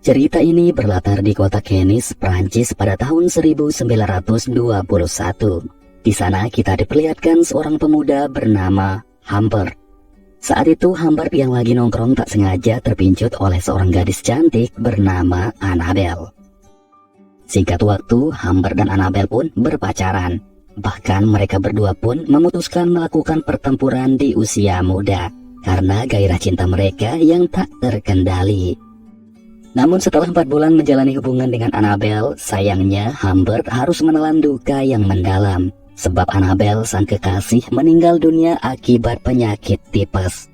Cerita ini berlatar di kota Cannes, Prancis pada tahun 1921. Di sana kita diperlihatkan seorang pemuda bernama Humbert. Saat itu Humbert yang lagi nongkrong tak sengaja terpincut oleh seorang gadis cantik bernama Annabel. Singkat waktu, Humbert dan Annabel pun berpacaran. Bahkan mereka berdua pun memutuskan melakukan pertempuran di usia muda karena gairah cinta mereka yang tak terkendali. Namun setelah 4 bulan menjalani hubungan dengan Annabel, sayangnya Humbert harus menelan duka yang mendalam. Sebab Annabel, sang kekasih, meninggal dunia akibat penyakit tipes.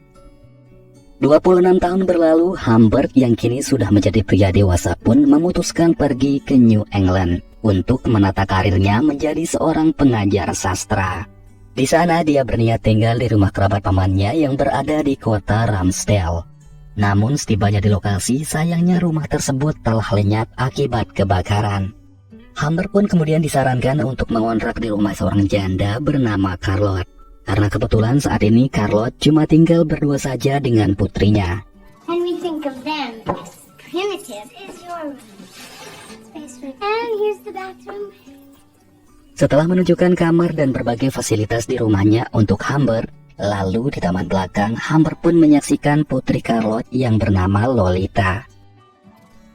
26 tahun berlalu, Humbert yang kini sudah menjadi pria dewasa pun memutuskan pergi ke New England untuk menata karirnya menjadi seorang pengajar sastra. Di sana dia berniat tinggal di rumah kerabat pamannya yang berada di kota Ramsdale. Namun setibanya di lokasi, sayangnya rumah tersebut telah lenyap akibat kebakaran. Humbert pun kemudian disarankan untuk mengontrak di rumah seorang janda bernama Charlotte. Karena kebetulan saat ini Charlotte cuma tinggal berdua saja dengan putrinya. And we think of them as primitive. Is your space room. And here's the bathroom. Setelah menunjukkan kamar dan berbagai fasilitas di rumahnya untuk Humbert, lalu di taman belakang, Humbert pun menyaksikan putri Charlotte yang bernama Lolita.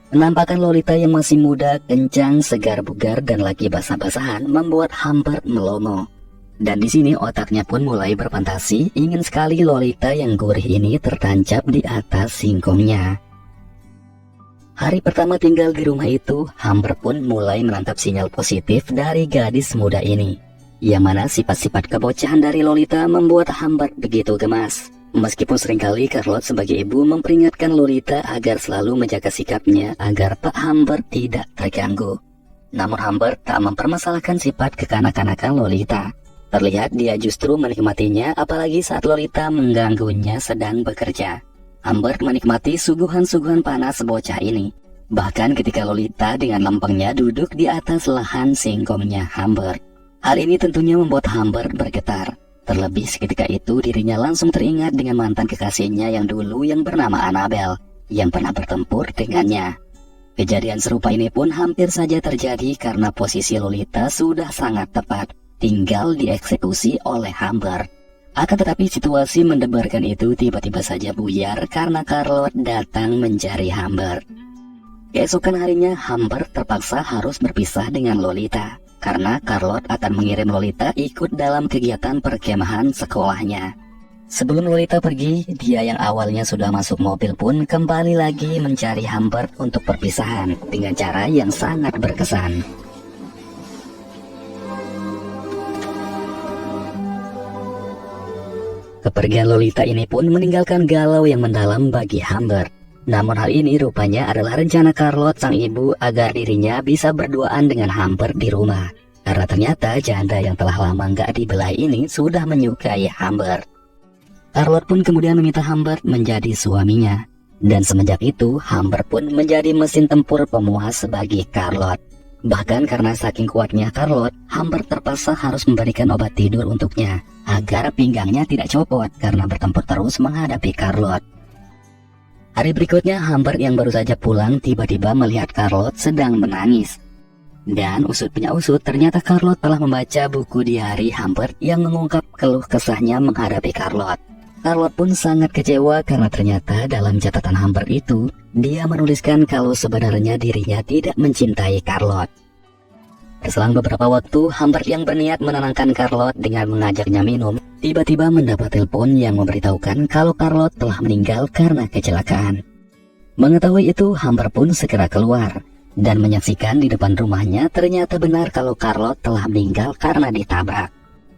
Penampakan Lolita yang masih muda, kencang, segar bugar, dan lagi basah-basahan membuat Humbert melongo. Dan di sini otaknya pun mulai berfantasi, ingin sekali Lolita yang gurih ini tertancap di atas singkongnya. Hari pertama tinggal di rumah itu, Humbert pun mulai menangkap sinyal positif dari gadis muda ini. Yang mana sifat-sifat kebocahan dari Lolita membuat Humbert begitu gemas. Meskipun seringkali Charlotte sebagai ibu memperingatkan Lolita agar selalu menjaga sikapnya agar Pak Humbert tidak terganggu. Namun Humbert tak mempermasalahkan sifat kekanak-kanakan Lolita. Terlihat dia justru menikmatinya apalagi saat Lolita mengganggunya sedang bekerja. Humbert menikmati suguhan-suguhan panas bocah ini. Bahkan ketika Lolita dengan lempengnya duduk di atas lahan singkongnya Humbert. Hal ini tentunya membuat Humbert bergetar. Terlebih seketika itu dirinya langsung teringat dengan mantan kekasihnya yang dulu yang bernama Annabel, yang pernah bertempur dengannya. Kejadian serupa ini pun hampir saja terjadi karena posisi Lolita sudah sangat tepat, tinggal dieksekusi oleh Humbert. Akan tetapi situasi mendebarkan itu tiba-tiba saja buyar karena Charlotte datang mencari Humbert. Keesokan harinya Humbert terpaksa harus berpisah dengan Lolita. Karena Charlotte akan mengirim Lolita ikut dalam kegiatan perkemahan sekolahnya. Sebelum Lolita pergi, dia yang awalnya sudah masuk mobil pun kembali lagi mencari Humbert untuk perpisahan dengan cara yang sangat berkesan. Kepergian Lolita ini pun meninggalkan galau yang mendalam bagi Humbert. Namun hal ini rupanya adalah rencana Charlotte sang ibu agar dirinya bisa berduaan dengan Humbert di rumah. Karena ternyata janda yang telah lama nggak dibelah ini sudah menyukai Humbert. Charlotte pun kemudian meminta Humbert menjadi suaminya. Dan semenjak itu Humbert pun menjadi mesin tempur pemuas bagi Charlotte. Bahkan karena saking kuatnya Charlotte, Humbert terpaksa harus memberikan obat tidur untuknya agar pinggangnya tidak copot karena bertempur terus menghadapi Charlotte. Hari berikutnya Humbert yang baru saja pulang tiba-tiba melihat Charlotte sedang menangis. Dan usut punya usut, ternyata Charlotte telah membaca buku diari Humbert yang mengungkap keluh kesahnya menghadapi Charlotte. Charlotte pun sangat kecewa karena ternyata dalam catatan Humbert itu, dia menuliskan kalau sebenarnya dirinya tidak mencintai Charlotte. Selang beberapa waktu, Humbert yang berniat menenangkan Charlotte dengan mengajaknya minum, tiba-tiba mendapat telepon yang memberitahukan kalau Charlotte telah meninggal karena kecelakaan. Mengetahui itu, Humbert pun segera keluar dan menyaksikan di depan rumahnya ternyata benar kalau Charlotte telah meninggal karena ditabrak.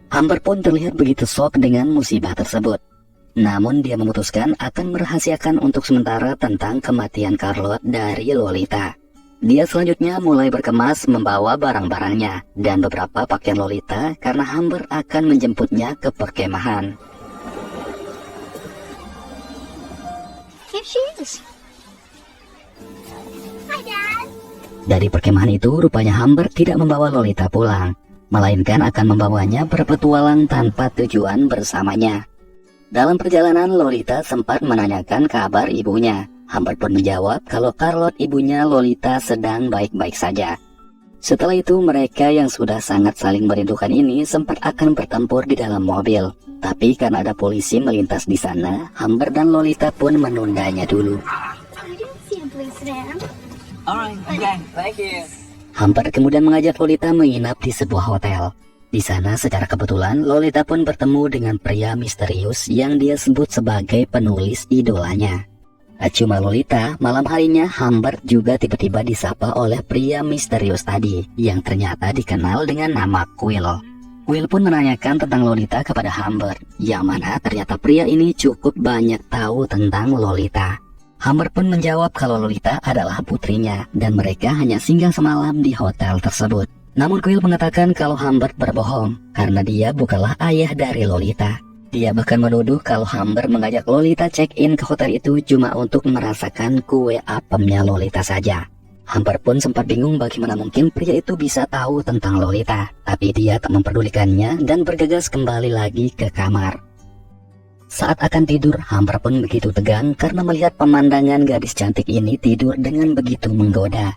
Humbert pun terlihat begitu shock dengan musibah tersebut. Namun dia memutuskan akan merahasiakan untuk sementara tentang kematian Charlotte dari Lolita. Dia selanjutnya mulai berkemas membawa barang-barangnya dan beberapa pakaian Lolita karena Humbert akan menjemputnya ke perkemahan. Here she is. Hi, Dad. Dari perkemahan itu, rupanya Humbert tidak membawa Lolita pulang, melainkan akan membawanya berpetualang tanpa tujuan bersamanya. Dalam perjalanan, Lolita sempat menanyakan kabar ibunya. Humber pun menjawab kalau Charlotte, ibunya Lolita, sedang baik-baik saja. Setelah itu, mereka yang sudah sangat saling merindukan ini sempat akan bertempur di dalam mobil. Tapi karena ada polisi melintas di sana, Humber dan Lolita pun menundanya dulu. I didn't see a police van. Alright, okay, thank you. Humber kemudian mengajak Lolita menginap di sebuah hotel. Di sana secara kebetulan Lolita pun bertemu dengan pria misterius yang dia sebut sebagai penulis idolanya. Cuma Lolita, malam harinya Humber juga tiba-tiba disapa oleh pria misterius tadi yang ternyata dikenal dengan nama Quill. Quill pun menanyakan tentang Lolita kepada Humber, yang mana ternyata pria ini cukup banyak tahu tentang Lolita. Humber pun menjawab kalau Lolita adalah putrinya dan mereka hanya singgah semalam di hotel tersebut. Namun Quill mengatakan kalau Humber berbohong karena dia bukanlah ayah dari Lolita. Dia bahkan menuduh kalau Humber mengajak Lolita check-in ke hotel itu cuma untuk merasakan kue apemnya Lolita saja. Humber pun sempat bingung bagaimana mungkin pria itu bisa tahu tentang Lolita, tapi dia tak memperdulikannya dan bergegas kembali lagi ke kamar. Saat akan tidur, Humber pun begitu tegang karena melihat pemandangan gadis cantik ini tidur dengan begitu menggoda.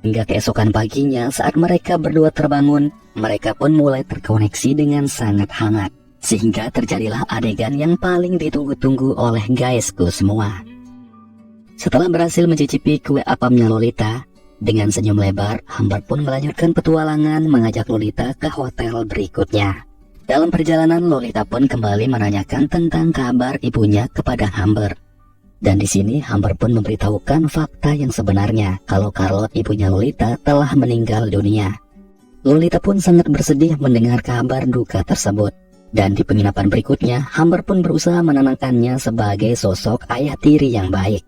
Hingga keesokan paginya saat mereka berdua terbangun, mereka pun mulai terkoneksi dengan sangat hangat. Sehingga terjadilah adegan yang paling ditunggu-tunggu oleh guysku semua. Setelah berhasil mencicipi kue apamnya Lolita, dengan senyum lebar, Humber pun melanjutkan petualangan mengajak Lolita ke hotel berikutnya. Dalam perjalanan, Lolita pun kembali menanyakan tentang kabar ibunya kepada Humber. Dan di sini Humber pun memberitahukan fakta yang sebenarnya kalau Charlotte, ibunya Lolita, telah meninggal dunia. Lolita pun sangat bersedih mendengar kabar duka tersebut. Dan di penginapan berikutnya, Humber pun berusaha menenangkannya sebagai sosok ayah tiri yang baik.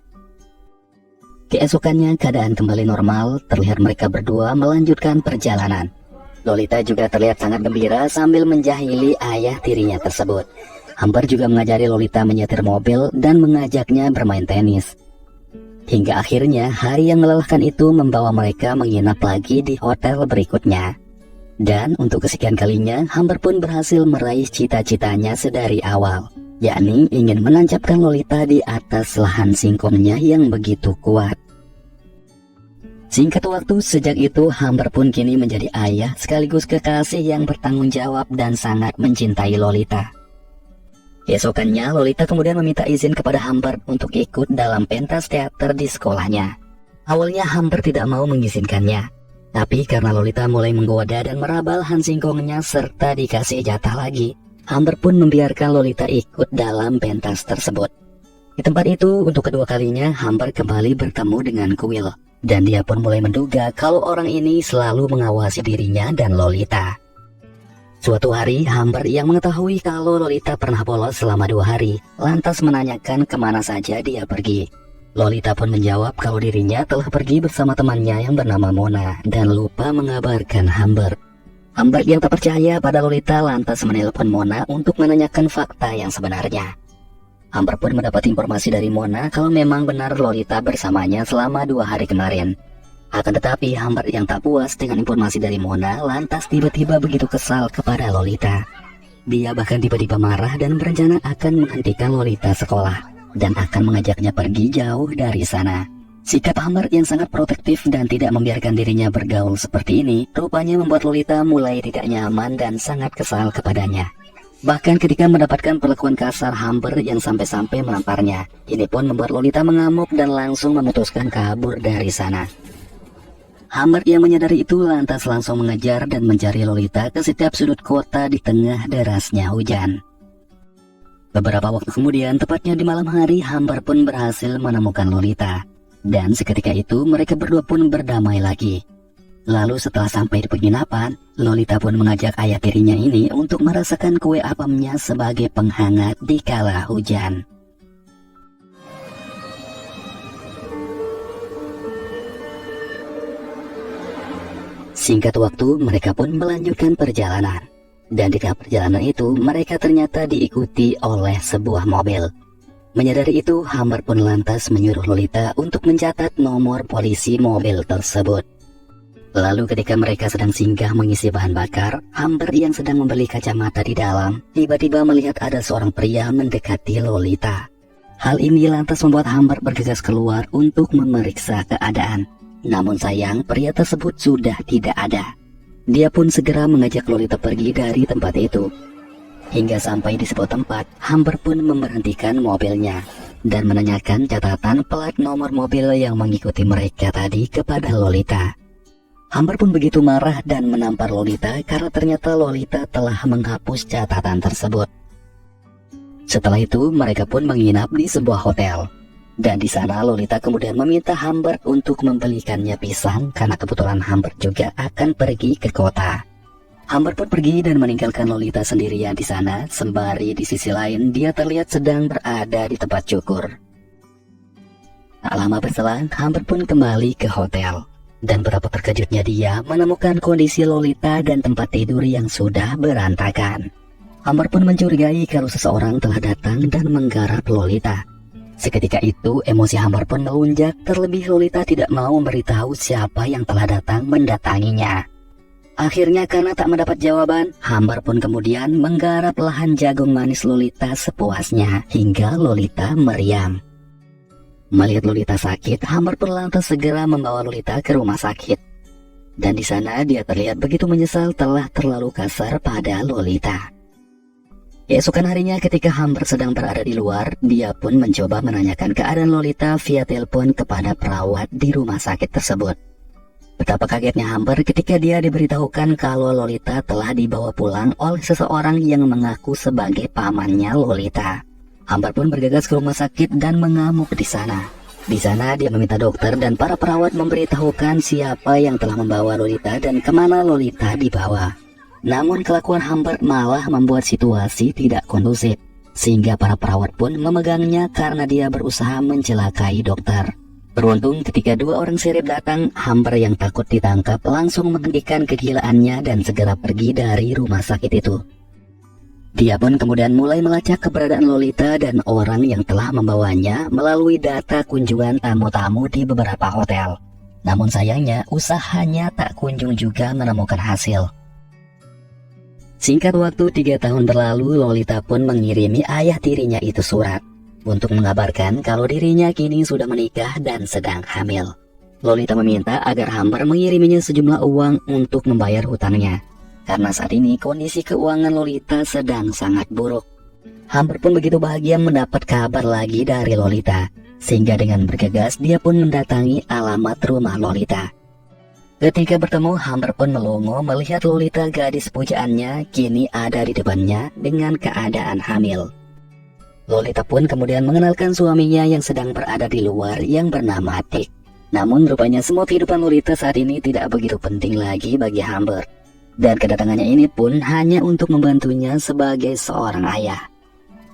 Keesokannya keadaan kembali normal, terlihat mereka berdua melanjutkan perjalanan. Lolita juga terlihat sangat gembira sambil menjahili ayah tirinya tersebut. Humber juga mengajari Lolita menyetir mobil dan mengajaknya bermain tenis. Hingga akhirnya hari yang melelahkan itu membawa mereka menginap lagi di hotel berikutnya. Dan untuk kesekian kalinya, Humber pun berhasil meraih cita-citanya sedari awal, yakni ingin menancapkan Lolita di atas lahan singkongnya yang begitu kuat. Singkat waktu, sejak itu Humber pun kini menjadi ayah sekaligus kekasih yang bertanggung jawab dan sangat mencintai Lolita. Esokannya, Lolita kemudian meminta izin kepada Humber untuk ikut dalam pentas teater di sekolahnya. Awalnya Humber tidak mau mengizinkannya, tapi karena Lolita mulai menggoda dan meraba lahan singkongnya serta dikasih jatah lagi, Humber pun membiarkan Lolita ikut dalam pentas tersebut. Di tempat itu, untuk kedua kalinya Humber kembali bertemu dengan Quill, dan dia pun mulai menduga kalau orang ini selalu mengawasi dirinya dan Lolita. Suatu hari, Humber yang mengetahui kalau Lolita pernah bolos selama 2 hari, lantas menanyakan kemana saja dia pergi. Lolita pun menjawab kalau dirinya telah pergi bersama temannya yang bernama Mona dan lupa mengabarkan Humber. Humber yang tak percaya pada Lolita lantas menelpon Mona untuk menanyakan fakta yang sebenarnya. Humber pun mendapat informasi dari Mona kalau memang benar Lolita bersamanya selama 2 hari kemarin. Akan tetapi Humber yang tak puas dengan informasi dari Mona lantas tiba-tiba begitu kesal kepada Lolita. Dia bahkan tiba-tiba marah dan berencana akan menghentikan Lolita sekolah dan akan mengajaknya pergi jauh dari sana. Sikap Humber yang sangat protektif dan tidak membiarkan dirinya bergaul seperti ini rupanya membuat Lolita mulai tidak nyaman dan sangat kesal kepadanya. Bahkan ketika mendapatkan perlakuan kasar Humber yang sampai-sampai menamparnya, ini pun membuat Lolita mengamuk dan langsung memutuskan kabur dari sana. Humber yang menyadari itu lantas langsung mengejar dan mencari Lolita ke setiap sudut kota di tengah derasnya hujan. Beberapa waktu kemudian, tepatnya di malam hari, Humber pun berhasil menemukan Lolita. Dan seketika itu mereka berdua pun berdamai lagi. Lalu setelah sampai di penginapan, Lolita pun mengajak ayah tirinya ini untuk merasakan kue apamnya sebagai penghangat di kala hujan. Singkat waktu, mereka pun melanjutkan perjalanan. Dan di tengah perjalanan itu, mereka ternyata diikuti oleh sebuah mobil. Menyadari itu, Humber pun lantas menyuruh Lolita untuk mencatat nomor polisi mobil tersebut. Lalu ketika mereka sedang singgah mengisi bahan bakar, Humber yang sedang membeli kacamata di dalam tiba-tiba melihat ada seorang pria mendekati Lolita. Hal ini lantas membuat Humber bergegas keluar untuk memeriksa keadaan. Namun sayang, pria tersebut sudah tidak ada. Dia pun segera mengajak Lolita pergi dari tempat itu. Hingga sampai di sebuah tempat, Humber pun memberhentikan mobilnya dan menanyakan catatan plat nomor mobil yang mengikuti mereka tadi kepada Lolita. Humber pun begitu marah dan menampar Lolita karena ternyata Lolita telah menghapus catatan tersebut. Setelah itu, mereka pun menginap di sebuah hotel. Dan di sana Lolita kemudian meminta Humber untuk membelikannya pisang karena kebetulan Humber juga akan pergi ke kota. Humber pun pergi dan meninggalkan Lolita sendirian di sana, sembari di sisi lain dia terlihat sedang berada di tempat cukur. Tak lama berselang, Humber pun kembali ke hotel. Dan betapa terkejutnya dia menemukan kondisi Lolita dan tempat tidur yang sudah berantakan. Humber pun mencurigai kalau seseorang telah datang dan menggarap Lolita. Seketika itu emosi Humber pun melunjak, terlebih Lolita tidak mau memberitahu siapa yang telah datang mendatanginya. Akhirnya karena tak mendapat jawaban, Humber pun kemudian menggarap lahan jagung manis Lolita sepuasnya hingga Lolita meriam. Melihat Lolita sakit, Humber pun lantas segera membawa Lolita ke rumah sakit. Dan di sana dia terlihat begitu menyesal telah terlalu kasar pada Lolita. Keesokan harinya ketika Humber sedang berada di luar, dia pun mencoba menanyakan keadaan Lolita via telepon kepada perawat di rumah sakit tersebut. Betapa kagetnya Humber ketika dia diberitahukan kalau Lolita telah dibawa pulang oleh seseorang yang mengaku sebagai pamannya Lolita. Humber pun bergegas ke rumah sakit dan mengamuk di sana. Di sana dia meminta dokter dan para perawat memberitahukan siapa yang telah membawa Lolita dan kemana Lolita dibawa. Namun kelakuan Humber malah membuat situasi tidak kondusif, sehingga para perawat pun memegangnya karena dia berusaha mencelakai dokter. Beruntung ketika dua orang serip datang, Humber yang takut ditangkap langsung menghentikan kegilaannya dan segera pergi dari rumah sakit itu. Dia pun kemudian mulai melacak keberadaan Lolita dan orang yang telah membawanya melalui data kunjungan tamu-tamu di beberapa hotel. Namun sayangnya usahanya tak kunjung juga menemukan hasil. Singkat waktu 3 tahun berlalu, Lolita pun mengirimi ayah tirinya itu surat untuk mengabarkan kalau dirinya kini sudah menikah dan sedang hamil. Lolita meminta agar Humber mengiriminya sejumlah uang untuk membayar hutangnya. Karena saat ini kondisi keuangan Lolita sedang sangat buruk. Humber pun begitu bahagia mendapat kabar lagi dari Lolita, sehingga dengan bergegas dia pun mendatangi alamat rumah Lolita. Ketika bertemu, Humber pun melongo melihat Lolita gadis pujaannya kini ada di depannya dengan keadaan hamil. Lolita pun kemudian mengenalkan suaminya yang sedang berada di luar yang bernama Dick. Namun rupanya semua kehidupan Lolita saat ini tidak begitu penting lagi bagi Humber. Dan kedatangannya ini pun hanya untuk membantunya sebagai seorang ayah.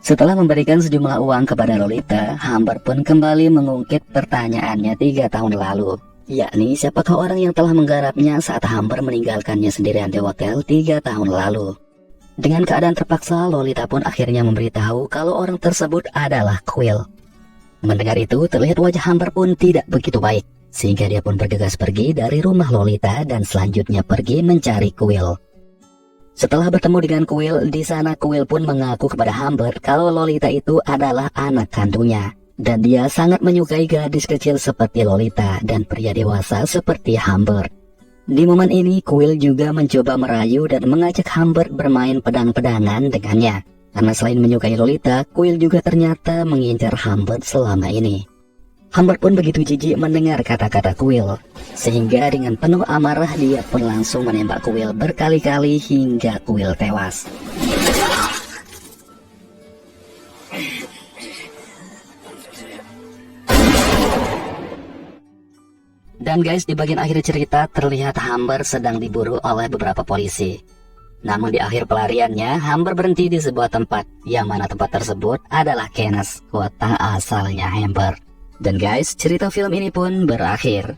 Setelah memberikan sejumlah uang kepada Lolita, Humber pun kembali mengungkit pertanyaannya 3 tahun lalu, yakni siapakah orang yang telah menggarapnya saat Humber meninggalkannya sendirian di hotel 3 tahun lalu. Dengan keadaan terpaksa, Lolita pun akhirnya memberitahu kalau orang tersebut adalah Quill. Mendengar itu, terlihat wajah Humber pun tidak begitu baik, sehingga dia pun bergegas pergi dari rumah Lolita dan selanjutnya pergi mencari Quill. Setelah bertemu dengan Quill, di sana Quill pun mengaku kepada Humber kalau Lolita itu adalah anak kandungnya. Dan dia sangat menyukai gadis kecil seperti Lolita dan pria dewasa seperti Humber. Di momen ini, Quill juga mencoba merayu dan mengajak Humber bermain pedang-pedangan dengannya. Karena selain menyukai Lolita, Quill juga ternyata mengincar Humber selama ini. Humber pun begitu jijik mendengar kata-kata Quill, sehingga dengan penuh amarah dia pun langsung menembak Quill berkali-kali hingga Quill tewas. Dan guys, di bagian akhir cerita terlihat Humber sedang diburu oleh beberapa polisi. Namun di akhir pelariannya, Humber berhenti di sebuah tempat, yang mana tempat tersebut adalah Cannes, kota asalnya Humber. Dan guys, cerita film ini pun berakhir.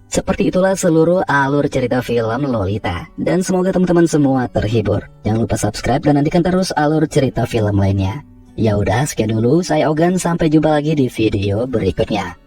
Seperti itulah seluruh alur cerita film Lolita. Dan semoga teman-teman semua terhibur. Jangan lupa subscribe dan nantikan terus alur cerita film lainnya. Ya udah, sekian dulu. Saya Ogan, sampai jumpa lagi di video berikutnya.